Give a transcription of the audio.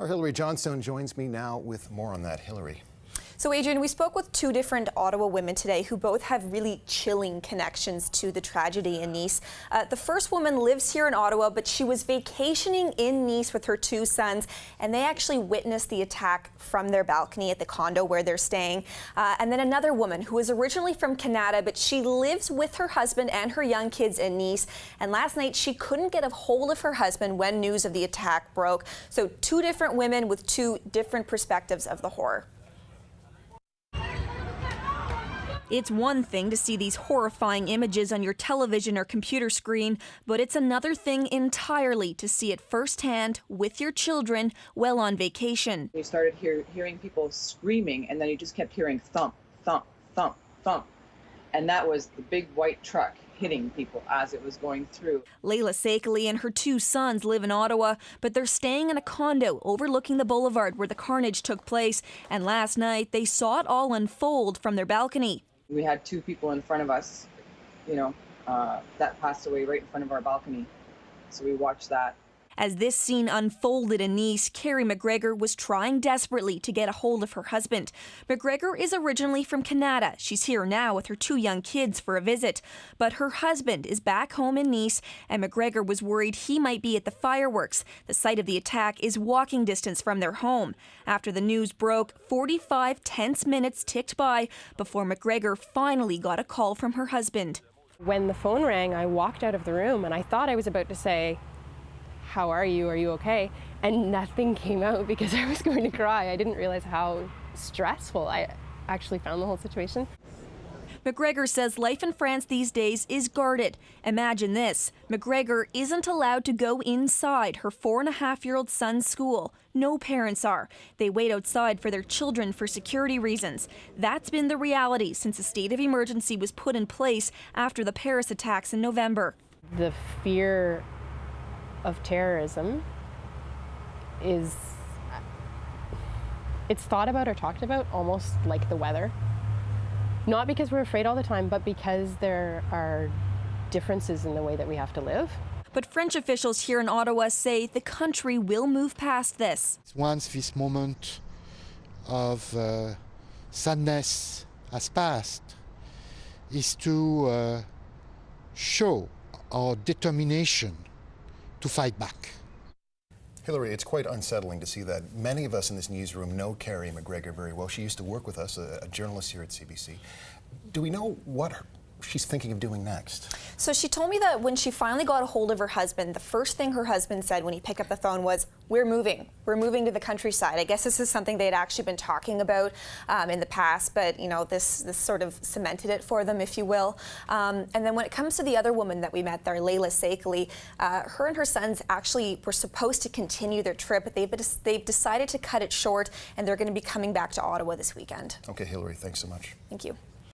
Our Hillary Johnstone joins me now with more on that. Hillary. So Adrian, we spoke with two different Ottawa women today who both have really chilling connections to the tragedy in Nice. The first woman lives here in Ottawa, but she was vacationing in Nice with her two sons, and they actually witnessed the attack from their balcony at the condo where they're staying. And then another woman who is originally from Canada, but she lives with her husband and her young kids in Nice. And last night she couldn't get a hold of her husband when news of the attack broke. So two different women with two different perspectives of the horror. It's one thing to see these horrifying images on your television or computer screen, but it's another thing entirely to see it firsthand with your children while on vacation. We started hearing people screaming, and then you just kept hearing thump, thump, thump, thump. And that was the big white truck hitting people as it was going through. Layla Sakely and her two sons live in Ottawa, but they're staying in a condo overlooking the boulevard where the carnage took place. And last night they saw it all unfold from their balcony. We had two people in front of us, that passed away right in front of our balcony. So we watched that. As this scene unfolded in Nice, Carrie McGregor was trying desperately to get a hold of her husband. McGregor is originally from Canada. She's here now with her two young kids for a visit. But her husband is back home in Nice, and McGregor was worried he might be at the fireworks. The site of the attack is walking distance from their home. After the news broke, 45 tense minutes ticked by before McGregor finally got a call from her husband. When the phone rang, I walked out of the room and I thought I was about to say, "How are you? Are you okay?" And nothing came out because I was going to cry. I didn't realize how stressful I actually found the whole situation. McGregor says life in France these days is guarded. Imagine this. McGregor isn't allowed to go inside her 4.5-year-old son's school. No parents are. They wait outside for their children for security reasons. That's been the reality since a state of emergency was put in place after the Paris attacks in November. The fear of terrorism it's thought about or talked about almost like the weather. Not because we're afraid all the time, but because there are differences in the way that we have to live. But French officials here in Ottawa say the country will move past this. Once this moment of sadness has passed, is to show our determination to fight back. Hillary, it's quite unsettling to see that. Many of us in this newsroom know Carrie McGregor very well. She used to work with us, a journalist here at CBC. Do we know what she's thinking of doing next? So she told me that when she finally got a hold of her husband, the first thing her husband said when he picked up the phone was, "We're moving. We're moving to the countryside." I guess this is something they had actually been talking about in the past, but this sort of cemented it for them, if you will. And then when it comes to the other woman that we met there, Layla Sakely, her and her sons actually were supposed to continue their trip, but they've decided to cut it short, and they're going to be coming back to Ottawa this weekend. Okay, Hillary, thanks so much. Thank you.